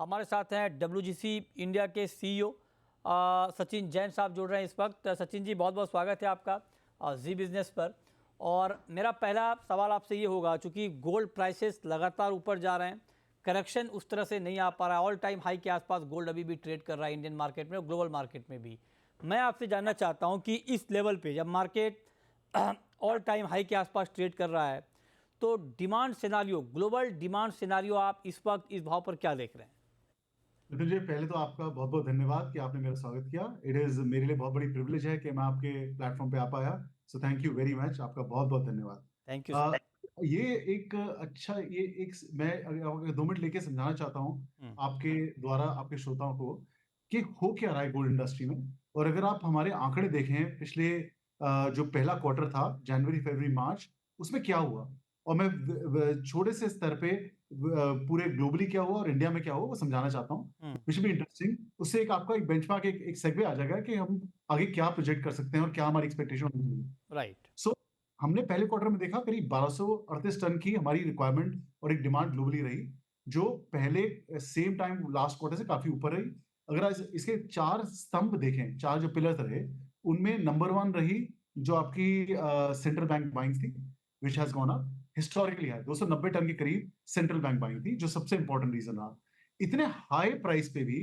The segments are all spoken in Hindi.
हमारे साथ हैं WGC इंडिया के CEO सचिन जैन साहब जुड़ रहे हैं इस वक्त। सचिन जी, बहुत बहुत स्वागत है आपका जी बिजनेस पर। और मेरा पहला सवाल आपसे ये होगा, चूँकि गोल्ड प्राइसेस लगातार ऊपर जा रहे हैं, करेक्शन उस तरह से नहीं आ पा रहा है, ऑल टाइम हाई के आसपास गोल्ड अभी भी ट्रेड कर रहा है इंडियन मार्केट में और ग्लोबल मार्केट में भी। मैं आपसे जानना चाहता हूँ कि इस लेवल पे जब मार्केट ऑल टाइम हाई के आसपास ट्रेड कर रहा है, तो demand scenario, global demand scenario आप इस वक्त इस भाव पर क्या देख रहे हैं? नितिन जी, पहले तो आपका बहुत बहुत धन्यवाद कि आपने मेरा स्वागत किया। इट इज मेरे लिए बहुत बड़ी प्रिविलेज है कि मैं आपके प्लेटफॉर्म पे आ पाया। So thank you very much, आपका बहुत बहुत धन्यवाद। Thank you a, sir. ये एक अच्छा ये एक मैं अगर 2 मिनट लेके समझाना चाहता हूँ हम्म। आपके द्वारा आपके श्रोताओं को कि हो क्या रहा है गोल्ड इंडस्ट्री में। और अगर आप हमारे आंकड़े देखें पिछले जो पहला क्वार्टर था, जनवरी फरवरी मार्च, उसमें क्या हुआ, और मैं छोटे से स्तर पे पूरे ग्लोबली क्या हुआ और इंडिया में क्या हुआ वो समझाना चाहता हूँ, हम्म। विच भी इंटरेस्टिंग। उससे एक आपका एक बेंचमार्क, एक सेगवे आ जाएगा कि हम आगे क्या प्रोजेक्ट कर सकते हैं और क्या हमारी एक्सपेक्टेशन होनी चाहिए। राइट। सो हमने पहले क्वार्टर में देखा करीब 1238 टन की हमारी रिक्वायरमेंट और एक डिमांड ग्लोबली रही, जो पहले सेम टाइम लास्ट क्वार्टर से काफी ऊपर रही। अगर इसके 4 स्तंभ देखें, 4 जो पिलर्स रहे, उनमें नंबर 1 रही जो आपकी सेंट्रल बैंक बाइंग थी, which has gone up historically high. 290 ton के करीब सेंट्रल बैंक बाइंग थी, जो सबसे इंपॉर्टेंट रीजन रहा। इतने हाई प्राइस पे भी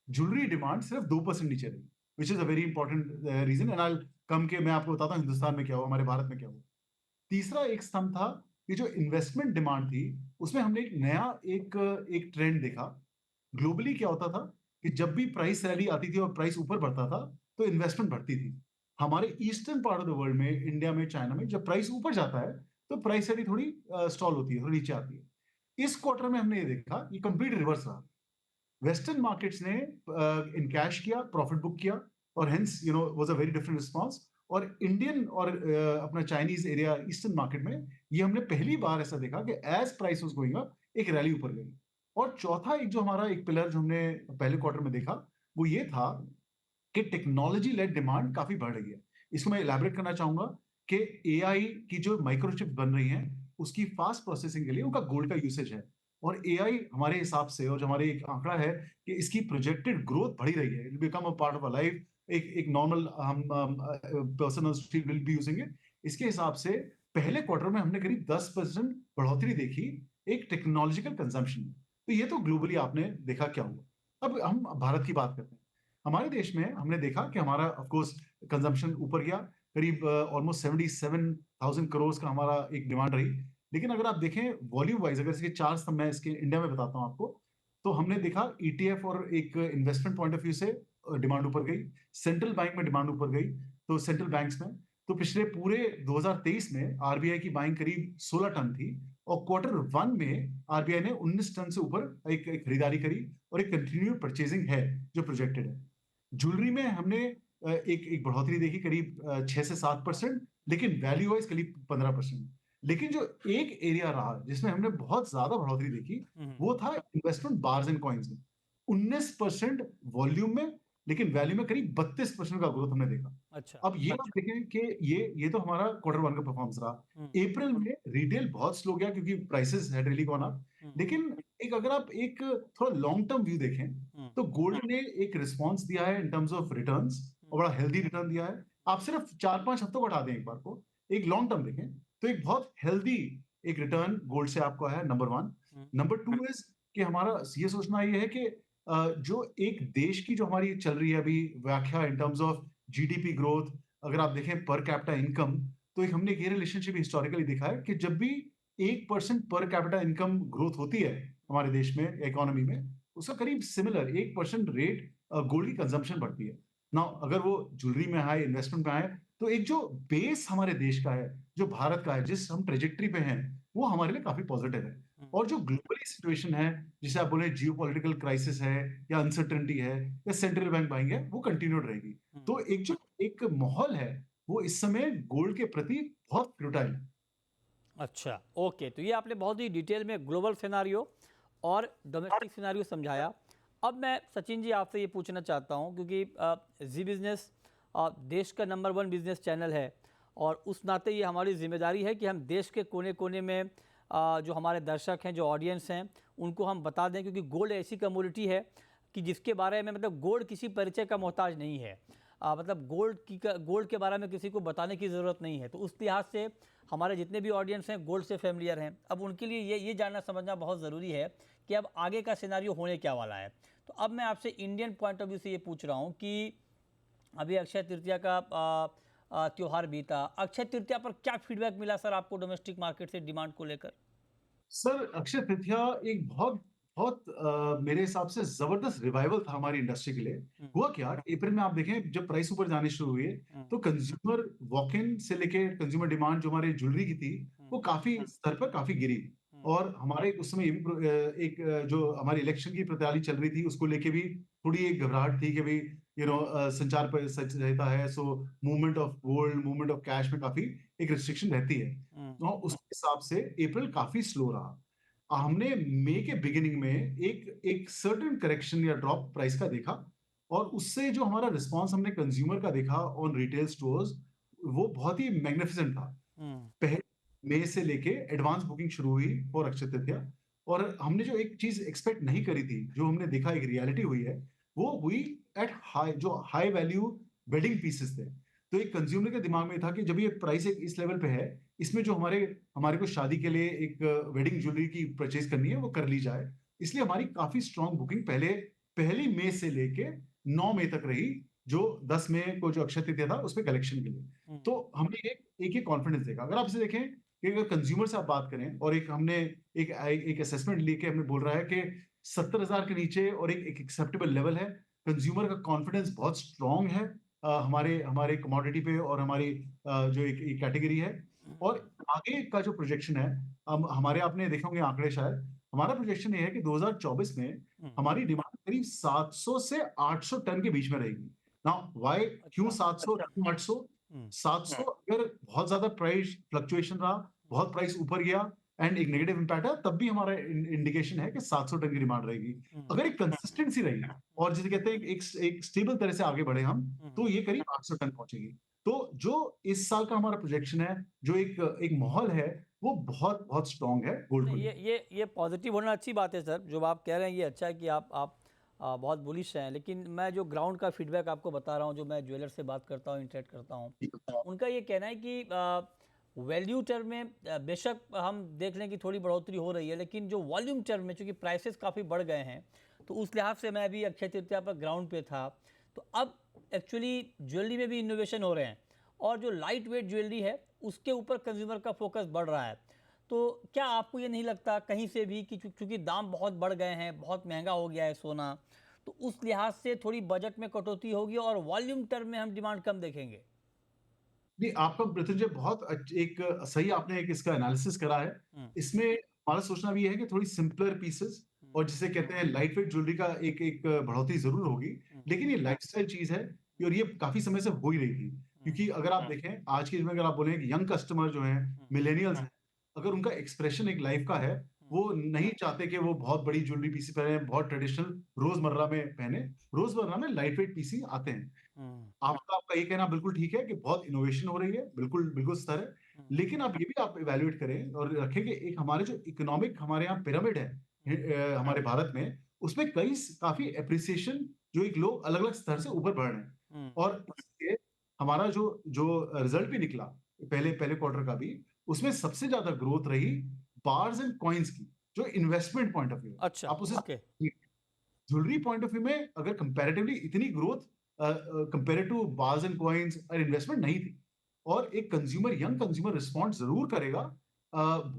ज्वेलरी डिमांड सिर्फ 2% नीचे रही, which is a very important reason. And I come के मैं आपको बताता हूँ हिंदुस्तान में क्या हुआ, हमारे भारत में क्या हुआ। तीसरा एक स्तंभ था कि जो इन्वेस्टमेंट डिमांड थी, उसमें हमने एक नया एक एक ट्रेंड देखा। ग्लोबली क्या होता था कि जब भी प्राइस रैली आती थी और प्राइस ऊपर बढ़ता था, तो इन्वेस्टमेंट बढ़ती थी। हमारे eastern part of the world में, इंडिया में, चाइना में, जब प्राइस ऊपर जाता है तो प्राइस रैली थोड़ी स्टॉल होती है, थोड़ी नीचे आती है। इस क्वार्टर में हमने ये देखा, ये कंप्लीट रिवर्स रहा। वेस्टर्न मार्केट्स ने इन कैश किया, प्रॉफिट बुक किया, और hence was a very different response. और इंडियन और अपना चाइनीज एरिया, ईस्टर्न मार्केट में ये हमने पहली बार ऐसा देखा कि as price was going up, एक रैली ऊपर गई। और चौथा एक जो हमारा एक पिलर जो हमने पहले क्वार्टर में देखा, वो ये था कि टेक्नोलॉजी लेड डिमांड काफी बढ़ रही है। इसको मैं इलैबोरेट करना चाहूंगा कि एआई की जो माइक्रोचिप बन रही हैं, उसकी फास्ट प्रोसेसिंग के लिए उनका गोल्ड का यूसेज है। और एआई हमारे हिसाब से, और जो हमारे एक आंकड़ा है कि इसकी प्रोजेक्टेड ग्रोथ बढ़ी रही है, it become a part of a life. एक एक नॉर्मल हम person will be using it. इसके हिसाब से पहले क्वार्टर में हमने करीब 10% बढ़ोतरी देखी एक टेक्नोलॉजिकल कंजम्पशन में। तो ये तो ग्लोबली आपने देखा क्या हुआ। अब हम भारत की बात करते हैं। हमारे देश में हमने देखा कि हमारा ऑफ कोर्स कंजम्पशन ऊपर गया, करीब ऑलमोस्ट 77,000 करोड़ का हमारा एक डिमांड रही। लेकिन अगर आप देखें वॉल्यूम वाइज, अगर इसके 4 स्तंभ मैं इसके इंडिया में बताता हूं आपको, तो हमने देखा ईटीएफ और एक इन्वेस्टमेंट पॉइंट ऑफ व्यू से डिमांड ऊपर गई, सेंट्रल बैंक में डिमांड ऊपर गई। तो सेंट्रल बैंक्स में तो पिछले पूरे 2023 में आरबीआई की बाइंग करीब 16 टन थी, और क्वार्टर 1 में आरबीआई ने 19 टन से ऊपर एक खरीदारी करी, और एक कंटिन्यू परचेजिंग है जो प्रोजेक्टेड है। ज्वेलरी में हमने एक एक बढ़ोतरी देखी करीब 6 से 7%, लेकिन वैल्यू वाइज करीब 15%। लेकिन जो एक एरिया रहा जिसमें हमने बहुत ज्यादा बढ़ोतरी देखी, हम्म। वो था इन्वेस्टमेंट बार्स एंड कॉइन्स में। 19% वॉल्यूम में, लेकिन वैल्यू में करीब 32% का ग्रोथ हमने देखा। अच्छा। अब ये आप देखें कि ये तो हमारा क्वार्टर 1 का परफॉर्मेंस रहा। हम्म। अप्रैल में रिटेल बहुत स्लो गया क्योंकि prices had really gone up. Hmm. लेकिन एक अगर आप एक थोड़ा लॉन्ग टर्म व्यू देखें, हम्म। तो गोल्ड ने एक रिस्पॉन्स दिया है इन टर्म्स ऑफ रिटर्न्स, और बड़ा हेल्दी रिटर्न दिया है। आप सिर्फ 4-5 हफ्तों को हटा दें एक बार को, एक लॉन्ग टर्म देखें, तो एक बहुत हेल्दी एक रिटर्न गोल्ड से आपको है, नंबर 1। हम्म। नंबर 2 इज कि हमारा ये सोचना ये है कि जो एक देश की जो हमारी चल रही है अभी व्याख्या in terms of GDP growth, अगर आप देखें पर कैपिटा इनकम, तो एक हमने ये रिलेशनशिप हिस्टोरिकली देखा है कि जब भी 1% पर कैपिटा इनकम ग्रोथ होती है हमारे देश में, इकोनॉमी में, उसका करीब सिमिलर 1% रेट गोल्ड की कंजम्पशन बढ़ती है ना। अगर वो ज्वेलरी में आए, इन्वेस्टमेंट में आए, तो एक जो बेस हमारे देश का है, जो भारत का है, जिस हम ट्रेजेक्टरी पे हैं, वो हमारे लिए काफी पॉजिटिव है। हम्म। और जो ग्लोबली सिचुएशन है, जिसे आप बोले जियोपॉलिटिकल क्राइसिस है, या अनसर्टेनिटी है, या सेंट्रल बैंक बाइंग है, वो कंटिन्यूड रहेगी। हम्म। तो एक जो एक माहौल है, वो इस समय गोल्ड के प्रति बहुत फ्यूटाइल है। अच्छा, ओके। तो ये आपने बहुत ही डिटेल में ग्लोबल सिनारियो और डोमेस्टिक सिनारियो समझाया। अब मैं सचिन जी आपसे ये पूछना चाहता हूँ, क्योंकि जी बिज़नेस देश का नंबर 1 बिज़नेस चैनल है, और उस नाते ये हमारी जिम्मेदारी है कि हम देश के कोने कोने में जो हमारे दर्शक हैं, जो ऑडियंस हैं, उनको हम बता दें, क्योंकि गोल्ड ऐसी कमोडिटी है कि जिसके बारे में मतलब गोल्ड किसी परिचय का मोहताज नहीं है। मतलब गोल्ड के बारे में किसी को बताने की ज़रूरत नहीं है। तो उस लिहाज से हमारे जितने भी ऑडियंस हैं गोल्ड से फेमिलियर हैं। अब उनके लिए ये जानना समझना बहुत ज़रूरी है कि अब आगे का सिनेरियो होने क्या वाला है। तो अब मैं आपसे इंडियन पॉइंट ऑफ व्यू से ये पूछ रहा हूँ कि अभी अक्षय तृतीया का त्योहार बीता। अक्षय तृतीया पर क्या फीडबैक मिला सर आपको डोमेस्टिक मार्केट से डिमांड को लेकर? सर, अक्षय तृतीया एक बहुत बहुत मेरे हिसाब से जबरदस्त रिवाइवल था हमारी इंडस्ट्री के लिए। हुँ, हुआ क्या, अप्रैल में आप देखें जब प्राइस ऊपर जाने शुरू हुए, हुँ, तो कंज्यूमर वॉक इन से लेके कंज्यूमर डिमांड जो हमारे ज्वेलरी की थी, हुँ, वो काफी स्तर पर काफी गिरी। हुँ, और हमारे उस समय ये भी जो हमारी इलेक्शन की प्रत्याली चल रही थी, उसको लेके भी थोड़ी एक घबराहट थी कि भाई संचार पर सच रहता है, so movement of gold, movement of cash में काफी एक रिस्ट्रिक्शन रहती है। हुँ, तो उस हिसाब से अप्रैल काफी स्लो रहा। हमने मई के बिगिनिंग में एक एक सर्टेन करेक्शन या ड्रॉप प्राइस का देखा, और उससे जो हमारा रिस्पॉन्स हमने कंज्यूमर का देखा ऑन रिटेल स्टोर्स, वो बहुत ही मैग्निफिसेंट था। हुँ, पहले मई से लेके एडवांस बुकिंग शुरू हुई फॉर अक्षय तृतीया, और हमने जो एक चीज एक्सपेक्ट नहीं करी थी, जो हमने देखा एक रियलिटी हुई है, वो हुई एट हाई, जो हाई वैल्यू वेडिंग पीसेस थे। तो एक कंज्यूमर के दिमाग में था कि जब ये प्राइस एक इस लेवल पे है, इसमें जो हमारे हमारे को शादी के लिए एक वेडिंग ज्वेलरी की परचेज करनी है, वो कर ली जाए। इसलिए हमारी काफी स्ट्रॉन्ग बुकिंग पहली मई से लेके 9 मई तक रही, जो 10 मई को जो अक्षय तृतीया था उसपे कलेक्शन के लिए। हुँ, तो हमने एक कॉन्फिडेंस देखा। अगर आप इसे देखें कि अगर कंज्यूमर से आप बात करें, और एक हमने एक असेसमेंट लेके हमें बोल रहा है कि 70,000 के नीचे और एक एक्सेप्टेबल लेवल है, कंज्यूमर का कॉन्फिडेंस बहुत स्ट्रांग है हमारे हमारे कमोडिटी पे, और हमारी जो एक कैटेगरी है। हुँ, और आगे का जो प्रोजेक्शन है, हमारे आपने देखे होंगे आंकड़े शायद, हमारा प्रोजेक्शन ये है कि 2024 में हुँ, हमारी डिमांड करीब 700 से 800 टन के बीच में रहेगी। नाउ व्हाई, क्यों अच्छा, 700 क्यों 800? हुँ, 700 अगर बहुत ज्यादा प्राइस फ्लक्चुएशन रहा, बहुत प्राइस ऊपर गया एंड एक नेगेटिव इंपैक्ट है, तब भी हमारा इंडिकेशन है कि 700 टन की डिमांड रहेगी। हुँ, अगर एक कंसिस्टेंसी रही, और जिसे कहते हैं एक स्टेबल तरह से आगे बढ़े हम, हुँ। तो ये करीब 800 टन पहुंचेगी। तो जो इस साल का हमारा प्रोजेक्शन है, जो एक एक माहौल है, वो बहुत बहुत स्ट्रांग है गोल्ड को नहीं, लेकर। ये पॉजिटिव होना अच्छी बात है सर। जो आप कह रहे हैं ये अच्छा है कि आप बहुत बुलिश हैं। लेकिन मैं जो ग्राउंड का फीडबैक आपको बता रहा हूँ, जो मैं ज्वेलर से बात करता हूँ, इंटरेक्ट करता हूँ, उनका ये कहना है कि वैल्यू टर्म में बेशक हम देख लें कि थोड़ी बढ़ोतरी हो रही है, लेकिन जो वॉल्यूम टर्म में चूँकि प्राइसेस काफ़ी बढ़ गए हैं, तो उस लिहाज से मैं अभी अक्षय तृतीया पर ग्राउंड पे था। तो अब एक्चुअली ज्वेलरी में भी इनोवेशन हो रहे हैं, और जो लाइट वेट ज्वेलरी है उसके ऊपर कंज्यूमर का फोकस बढ़ रहा है। तो क्या आपको ये नहीं लगता कहीं से भी कि चूंकि दाम बहुत बढ़ गए हैं, बहुत महंगा हो गया है सोना, तो उस लिहाज से थोड़ी बजट में कटौती होगी और वॉल्यूम टर्म में हम डिमांड कम देखेंगे? नहीं, आपका मृत्युंजय बहुत एक सही आपने एक इसका एनालिसिस करा है। हुँ, इसमें हमारा सोचना भी ये है कि थोड़ी सिंपलर पीसेस, हुँ, और जिसे कहते हैं लाइट वेट ज्वेलरी का एक एक बढ़ोतरी ज़रूर होगी। हुँ, लेकिन ये लाइफ़स्टाइल चीज़ है, और ये काफ़ी समय से हो ही रही थी। हुँ, क्योंकि अगर आप देखें आज के युग में, अगर आप बोलें कि यंग कस्टमर जो हैं, हुँ, मिलेनियल्स हैं, अगर उनका एक्सप्रेशन एक लाइफ़ का है, हुँ, वो नहीं चाहते कि वो बहुत बड़ी ज्वेलरी पीस पहने, बहुत ट्रेडिशनल रोज़मर्रा में पहने। रोज़मर्रा में लाइट वेट पीस ही आते हैं। हुँ, आपका ये कहना बिल्कुल ठीक है कि बहुत इनोवेशन हो रही है, बिल्कुल, बिल्कुल स्तर है। हुँ, लेकिन आप ये भी आप इवैल्यूएट करें और रखें कि एक हमारे जो इकोनॉमिक हमारे यहाँ पिरामिड है, हमारे भारत में, उसमें काफ़ी एप्रिसिएशन, जो एक लोग अलग-अलग स्तर से ऊपर बढ़ रहे हैं। हुँ, और इसलिए हमारा जो जो रिज़ल्ट भी निकला, पहले पहले क्वार्टर का भी, उसमें सबसे ज़्यादा ग्रोथ रही बार्स एंड कॉइन्स की, जो इन्वेस्टमेंट पॉइंट ऑफ व्यू है। अच्छा, आप उसे okay, jewellery point of view में अगर कंपैरेटिवली इतनी growth compare two bars and coins और इन्वेस्टमेंट नहीं थी। और एक कंज्यूमर, यंग कंज्यूमर रिस्पॉन्ड जरूर करेगा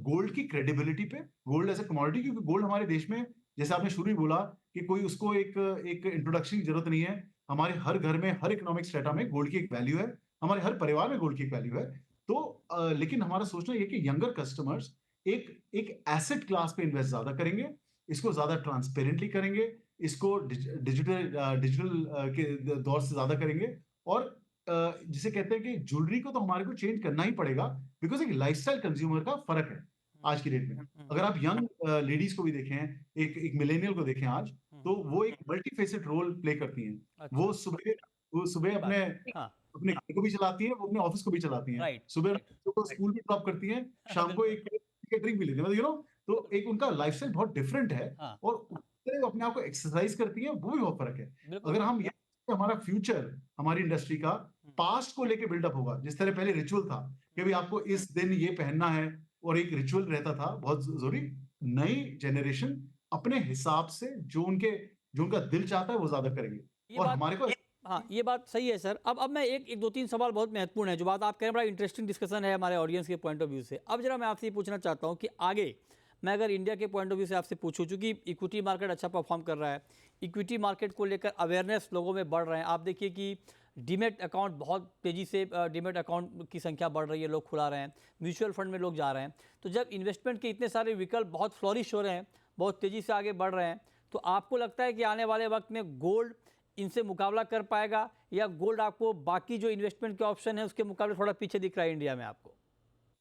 गोल्ड की क्रेडिबिलिटी पे, गोल्ड एज ए कमोडिटी, क्योंकि गोल्ड हमारे देश में, जैसे आपने शुरू ही बोला, कि कोई उसको एक एक इंट्रोडक्शन की जरूरत नहीं है। हमारे हर घर में, हर इकोनॉमिक स्टेटा में गोल्ड की एक वैल्यू है, हमारे हर परिवार में गोल्ड की एक वैल्यू है। तो लेकिन हमारा सोचना ये कि यंगर कस्टमर्स एक एक एसेट क्लास पे इन्वेस्ट ज्यादा करेंगे, इसको ज्यादा ट्रांसपेरेंटली करेंगे, इसको डिजिटल के दौर से ज्यादा करेंगे। और जिसे कहते हैं कि ज्वेलरी को तो हमारे को चेंज करना ही पड़ेगा, बिकॉज एक लाइफस्टाइल कंज्यूमर का फर्क है हुँ, आज की डेट में। हुँ, अगर आप यंग लेडीज को भी देखें, एक एक मिलेनियल को देखें आज, हुँ, तो वो एक मल्टीफेसेट रोल प्ले करती हैं। वो अच्छा, सुबह वो सुबह ठीक बात अपने है। हाँ, अपने घर को भी चलाती हैं, वो अपने ऑफिस को भी चलाती हैं। राइट, सुबह राइट, बच्चों को स्कूल भी ड्रॉप करती हैं, हाँ, शाम को बिल्कुल, एक ड्रिंक भी लेती हैं, मतलब तो एक उनका लाइफस्टाइल बहुत डिफरेंट है हाँ, और उस तरह वो अपने आप को एक्सरसाइज करती है, वो भी बहुत फर्क है। बिल्कुल। अगर हम ये हमारा फ्यूचर हमारी इंडस्ट्री का हुँ, पास्ट को लेके बिल्डअप होगा, जिस तरह पहले रिचुअल था कि हुँ, भाई आपको इस दिन ये पहनना है और एक रिचुअल रहता था बहुत जरूरी। नई जनरेशन अपने हिसाब से जो उनका दिल चाहता है वो ज्यादा करेंगे ये और बात हमारे को हाँ, ये बात सही है सर। अब मैं एक 2-3 सवाल बहुत महत्वपूर्ण है, जो बात आप कह रहे हैं, बड़ा इंटरेस्टिंग डिस्कशन है हमारे ऑडियंस के पॉइंट ऑफ व्यू से। अब ज़रा मैं आपसे ये पूछना चाहता हूँ कि आगे मैं अगर इंडिया के पॉइंट ऑफ व्यू से आपसे पूछूँ, चूँकि इक्विटी मार्केट अच्छा परफॉर्म कर रहा है, इक्विटी मार्केट को लेकर अवेयरनेस लोगों में बढ़ रहे हैं। आप देखिए कि डीमैट अकाउंट बहुत तेज़ी से डीमैट अकाउंट की संख्या बढ़ रही है, लोग खुला रहे हैं, म्यूचुअल फंड में लोग जा रहे हैं। तो जब इन्वेस्टमेंट के इतने सारे विकल्प बहुत फ्लॉरिश हो रहे हैं, बहुत तेज़ी से आगे बढ़ रहे हैं, तो आपको लगता है कि आने वाले वक्त में गोल्ड इनसे मुकाबला कर पाएगा, या गोल्ड आपको बाकी जो इन्वेस्टमेंट के ऑप्शन है उसके मुकाबले थोड़ा पीछे दिख रहा है इंडिया में आपको?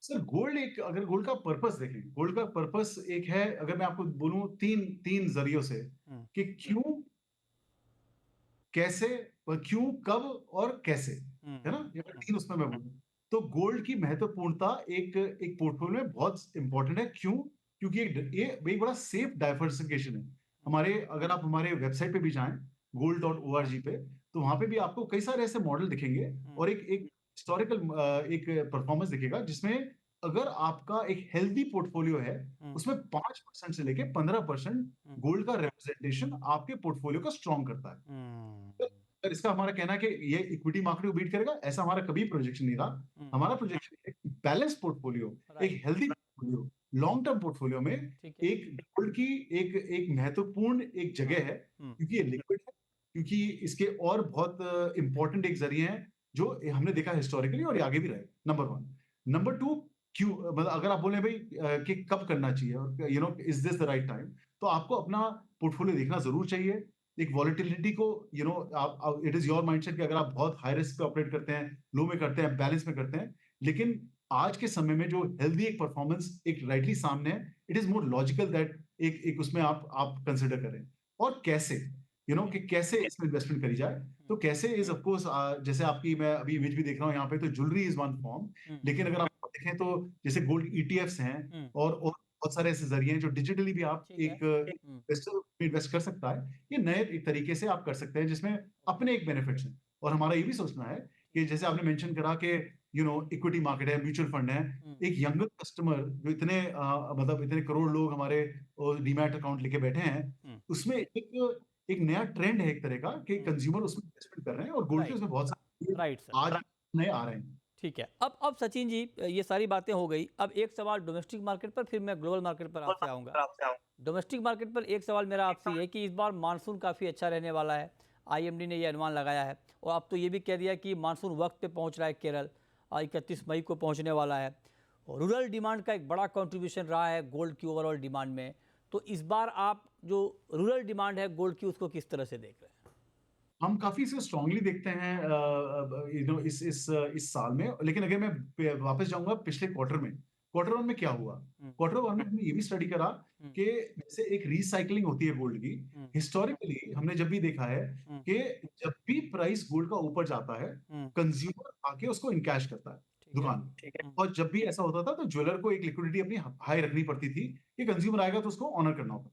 सर गोल्ड एक अगर गोल्ड का पर्पस देखें, गोल्ड का पर्पस एक है, अगर मैं आपको बोलूं तीन तीन जरियों से हुँ, कि क्यों, कैसे और क्यों, कब और कैसे, हुँ, है ना? ये हुँ, तीन उसमें मैं बोलूं तो गोल्ड की महत्वपूर्णता एक एक पोर्टफोलियो में बहुत इंपॉर्टेंट है। क्यों? क्योंकि ये एक बड़ा सेफ डाइवर्सिफिकेशन है। हमारे अगर आप हमारे वेबसाइट पे भी जाएं gold.org पे, तो वहां पे भी आपको कई सारे ऐसे मॉडल दिखेंगे हुँ, और एक एक हिस्टोरिकल एक परफॉर्मेंस दिखेगा जिसमें अगर आपका एक हेल्दी पोर्टफोलियो है, हुँ, उसमें 5% से लेके 15% हुँ, गोल्ड का रिप्रेजेंटेशन आपके पोर्टफोलियो को स्ट्रॉन्ग करता है। हुँ, पर इसका हमारा कहना है कि ये इक्विटी मार्केट को बीट करेगा, ऐसा हमारा कभी प्रोजेक्शन नहीं रहा। हुँ, हमारा प्रोजेक्शन है कि बैलेंस पोर्टफोलियो, राइट, एक healthy portfolio, long term portfolio में ठीक है। एक गोल्ड की एक एक महत्वपूर्ण एक हाँ, जगह है, हुँ, क्योंकि ये लिक्विड है, क्योंकि इसके और बहुत इंपॉर्टेंट एक जरिए हैं जो हमने देखा हिस्टोरिकली और ये आगे भी रहे। नंबर 1। नंबर 2, क्यों मतलब अगर आप बोले भाई कि कब करना चाहिए और is this the right time, तो आपको अपना पोर्टफोलियो देखना जरूर चाहिए। एक वॉलेटिलिटी को आप इट इज योर माइंडसेट कि अगर आप बहुत हाई रिस्क पे ऑपरेट करते हैं, लो में करते हैं, बैलेंस में करते हैं, लेकिन आज के समय में जो हेल्दी एक परफॉर्मेंस एक राइटली सामने है, it is more logical that एक एक उसमें आप कंसिडर करें। और कैसे कि कैसे इसमें इन्वेस्टमेंट करी जाए, हुँ, तो कैसे इज ऑफ कोर्स जैसे आपकी मैं अभी इमेज भी देख रहा हूँ यहाँ पे, तो ज्वेलरी इज वन फॉर्म। हुँ, लेकिन अगर आप देखें तो जैसे गोल्ड ईटीएफ्स हैं हुँ, और बहुत सारे ऐसे जरिए हैं जो डिजिटली भी आप ठीक है। एक हुँ, इन्वेस्टर इन्वेस्ट कर सकता है। ये नए एक तरीके से आप कर सकते हैं जिसमें ओके, अपने एक बेनिफिट्स हैं। और हमारा ये भी सोचना है ठीक कि है। जैसे आपने मेंशन करा कि इक्विटी मार्केट है, म्यूचुअल फंड है, हुँ, एक यंगर कस्टमर जो इतने मतलब इतने करोड़ लोग हमारे डीमैट अकाउंट लेके बैठे हैं, हुँ, उसमें एक एक नया ट्रेंड है एक तरह का कि हुँ, कंज्यूमर उसमें इन्वेस्टमेंट कर रहे हैं और गोल्ड के राइट, उसमें बहुत सारे राइट सर। आज नए आ रहे हैं। ठीक है। अब सचिन जी, ये सारी बातें हो गई। अब एक सवाल डोमेस्टिक मार्केट पर, फिर मैं ग्लोबल मार्केट पर आपसे आऊँगा। डोमेस्टिक मार्केट पर एक सवाल मेरा आपसे ये है कि इस बार मानसून काफ़ी अच्छा रहने वाला है। आईएमडी ने ये अनुमान लगाया है, और अब तो ये भी कह दिया कि मानसून वक्त पे पहुंच रहा है केरल, 31 मई को पहुंचने वाला है। और रूरल डिमांड का एक बड़ा कंट्रीब्यूशन रहा है गोल्ड की ओवरऑल डिमांड में। तो इस बार आप जो रूरल डिमांड है गोल्ड की, उसको किस तरह से देख रहे हैं? हम काफ़ी इसे स्ट्रांगली देखते हैं इस साल में। लेकिन अगर मैं वापस जाऊँगा पिछले क्वार्टर में, क्वार्टर 1 में क्या हुआ? हुँ, क्वार्टर 1 में हमने ये भी स्टडी करा हुँ, कि जैसे एक रीसाइक्लिंग होती है गोल्ड की, हुँ, हिस्टोरिकली हमने जब भी देखा है हुँ, कि जब भी प्राइस गोल्ड का ऊपर जाता है, हुँ, कंज्यूमर आके उसको इनकैश करता है, ठीक है। दुकान में। ठीक है। हुँ, और जब भी ऐसा होता था तो ज्वेलर को एक लिक्विडिटी अपनी हाई रखनी पड़ती थी कि कंज्यूमर आएगा तो उसको ऑनर करना होगा।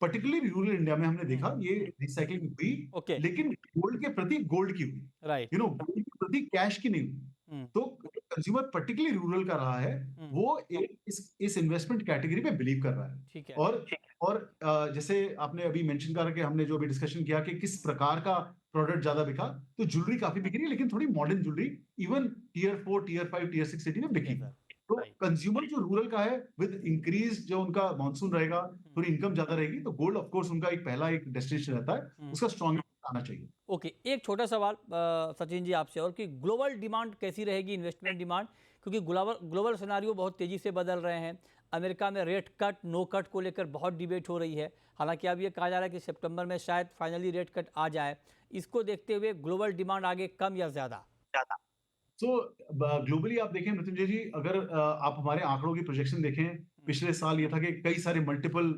पर्टिकुलरली रूरल इंडिया में हमने हुँ, देखा ये रिसाइक्लिंग हुई, ओके, लेकिन गोल्ड के प्रति गोल्ड की हुई। राइट। गोल्ड के प्रति कैश की नहीं हुई। हुँ, तो कंज्यूमर पर्टिकुलरली रूरल का रहा है, हुँ, वो एक इस इन्वेस्टमेंट कैटेगरी में बिलीव कर रहा है। ठीक है। और और जैसे आपने अभी मेंशन करा कि हमने जो अभी डिस्कशन किया कि किस प्रकार का प्रोडक्ट ज्यादा बिका, तो ज्वेलरी काफी बिक रही है, लेकिन थोड़ी modern jewellery even tier 4, tier 5, tier 6 city में ठीक है बिकी। सर, तो राइट। कंज्यूमर जो रूरल का है, विद इंक्रीज जो उनका मानसून रहेगा, हुँ, थोड़ी इनकम ज्यादा रहेगी, तो गोल्ड ऑफ कोर्स उनका एक पहला एक डेस्टिनेशन रहता है, हुँ। उसका स्ट्रॉन्ग आना चाहिए। ओके, एक छोटा सवाल सचिन जी आपसे और, कि ग्लोबल डिमांड कैसी रहेगी, इन्वेस्टमेंट डिमांड? क्योंकि ग्लोबल ग्लोबल सिनारियो बहुत तेज़ी से बदल रहे हैं। अमेरिका में रेट कट नो कट को लेकर बहुत डिबेट हो रही है। हालांकि अब ये कहा जा रहा है कि सितंबर में शायद फाइनली रेट कट आ जाए। इसको देखते हुए ग्लोबल डिमांड आगे कम या ज़्यादा? सो ग्लोबली आप देखें मृत्युंजय जी, अगर आप हमारे आंकड़ों की प्रोजेक्शन देखें, पिछले साल ये था कि कई सारे मल्टीपल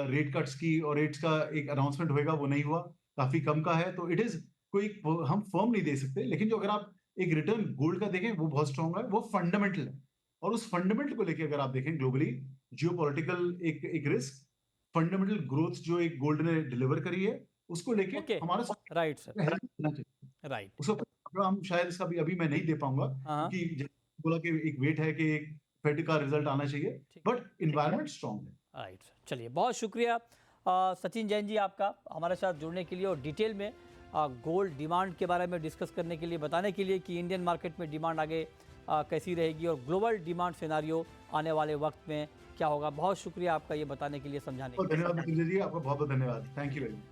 रेट कट्स की और रेट्स का एक अनाउंसमेंट होएगा, वो नहीं हुआ, काफी कम का है। तो इट इज कोई हम फर्म नहीं दे सकते, लेकिन जो अगर आप एक रिटर्न गोल्ड का देखें वो बहुत स्ट्रांग है, वो फंडामेंटल है। और उस फंडामेंटल को लेके अगर आप देखें ग्लोबली, जियोपॉलिटिकल एक रिस्क, फंडामेंटल ग्रोथ जो एक गोल्ड ने डिलीवर करी है, उसको लेके ओके, हमारा राइट सर, हेल्प करना चाहिए। राइट। उसको हम शायद इसका अभी मैं नहीं दे पाऊंगा, हाँ, हाँ, क्योंकि जैसे बोला कि एक वेट है कि एक फेड का रिजल्ट आना चाहिए, ठीक, बट इन्वायरमेंट स्ट्रांग है। Right sir. चलिए, बहुत शुक्रिया सचिन जैन जी आपका हमारे साथ जुड़ने के लिए और डिटेल में गोल्ड डिमांड के बारे में डिस्कस करने के लिए, बताने के लिए कि इंडियन मार्केट में डिमांड आगे कैसी रहेगी और ग्लोबल डिमांड सिनारियो आने वाले वक्त में क्या होगा। बहुत शुक्रिया आपका ये बताने के लिए, समझाने के बहुत लिए। धन्यवाद मृत्युंजय जी, आपका बहुत बहुत धन्यवाद। Thank you very much.